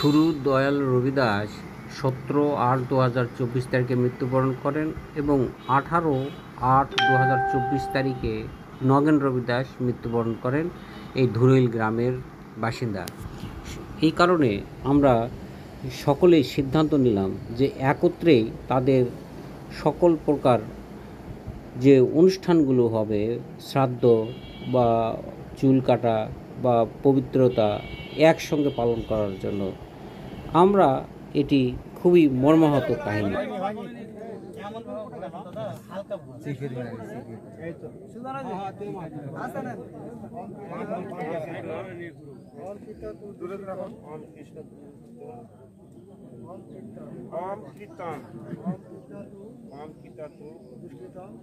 শুরু দয়াল রবিদাস 17/8/2024 তারিখে মৃত্যুবরণ করেন এবং 18/8/2024 তারিখে নগেন রবিদাস মৃত্যুবরণ করেন এই ধুরইল গ্রামের বাসিন্দা। এই কারণে আমরা সকলেই সিদ্ধান্ত নিলাম যে একত্রেই তাদের সকল প্রকার যে অনুষ্ঠানগুলো হবে, শ্রাদ্ধ বা চুল কাটা বা পবিত্রতা একসঙ্গে পালন করার জন্য আমরা এটি খুবই মর্মাহত কাহিনী। ओम कीर्तन ओम कीर्तन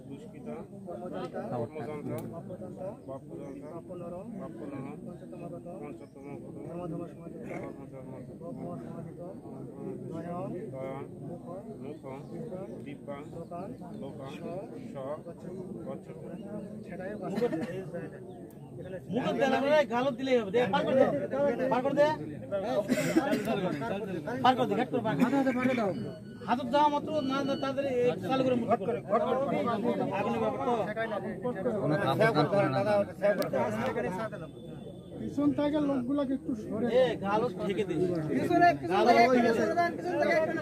दुष्कृता कर्मजंत्र बापुजंत्र पंचतम दयान मुखम दीपा लोका मुख देला गालो दिले दे पार कर दे पार कर दे घट कर पार दाও হাত দাও মাত্র না তাদের চালু করে মুখ করে আগুনে ব্যাপার তো কোন কাজ করে না পিছন থেকে লোকগুলোকে একটু সরে এ গালো ঠেকে দে পিছনে গালো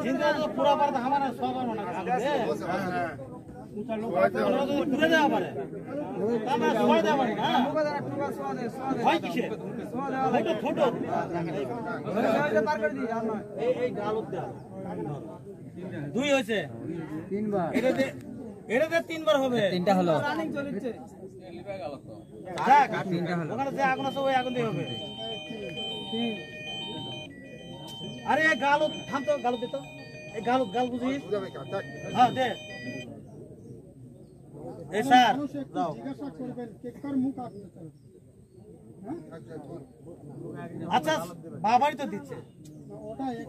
জিন্দা তো পুরো পার আমারা সবার মনে গালো দে উঁচা লোক পুরো দেওয়া পারে আমরা সবাই দেওয়া পারে না টুকা সোয়া দে হয় কিসে ছোট পার করে দি এই গালো দে দুই হইছে তিনবার এটাতে তিনবার হবে তিনটা হলো রানিং চলছে লিবা গেল তো দেখ তিনটা হলো ওখানে যে আগুন আছে ওই আগুন দিয়ে হবে আরে এই গালো থাম তো গালো দে তো এই গাল বুঝিস হ্যাঁ দে এই স্যার দাও জিজ্ঞাসা করবেন কেকার মুখ আপনি হ্যাঁ আচ্ছা বাবাই তো দিচ্ছে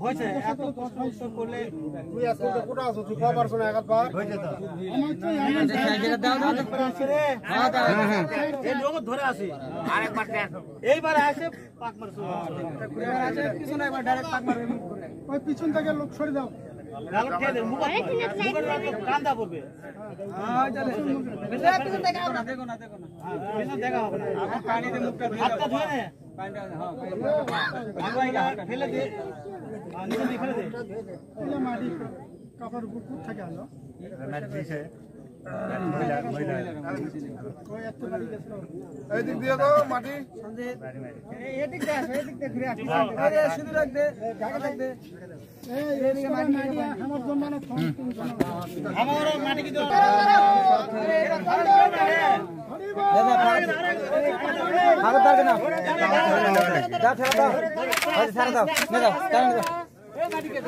হইছে এত কষ্ট করলে তুই আজকে তো কোটা আছো তুই খবর শোনা একবার হইছে তো আমার তো যেটা দাও দাও আসে রে হ্যাঁ হ্যাঁ এই লোক ধরে আসি আরেকবার দে এইবার আসে পাক মারছো এবার আসে পিছনে একবার ডাইরেক্ট পাক মারবে ওই পিছন থেকে লোক সরে দাও গাল খেয়ে দে মুখ কান্দা পড়বে হ্যাঁ চলে পিছন থেকে আও না দেখো না পিছন দেখা হবে না আপনি পানিতে মুখটা হাতটা ধুয়ে নে পানিটা হ্যাঁ ফেলে দে নিচে ফেলে দে এলা মাটি কাপড় উপর থাকে আলো মাটি দিছে কই এত বাড়ি গেছিল এই দিক দিয়ে তো মাটি সঞ্জয় এই দিক দিয়ে ঘুরে আসি আরে শুধু রাখ দে জায়গা রাখ দে এই দিকে মাটি আমার জমানো আমার মাটি কি দাও আরে দাও না দাও ছেড়ে দাও আজ ছেড়ে দাও না দাও এই মাটি কে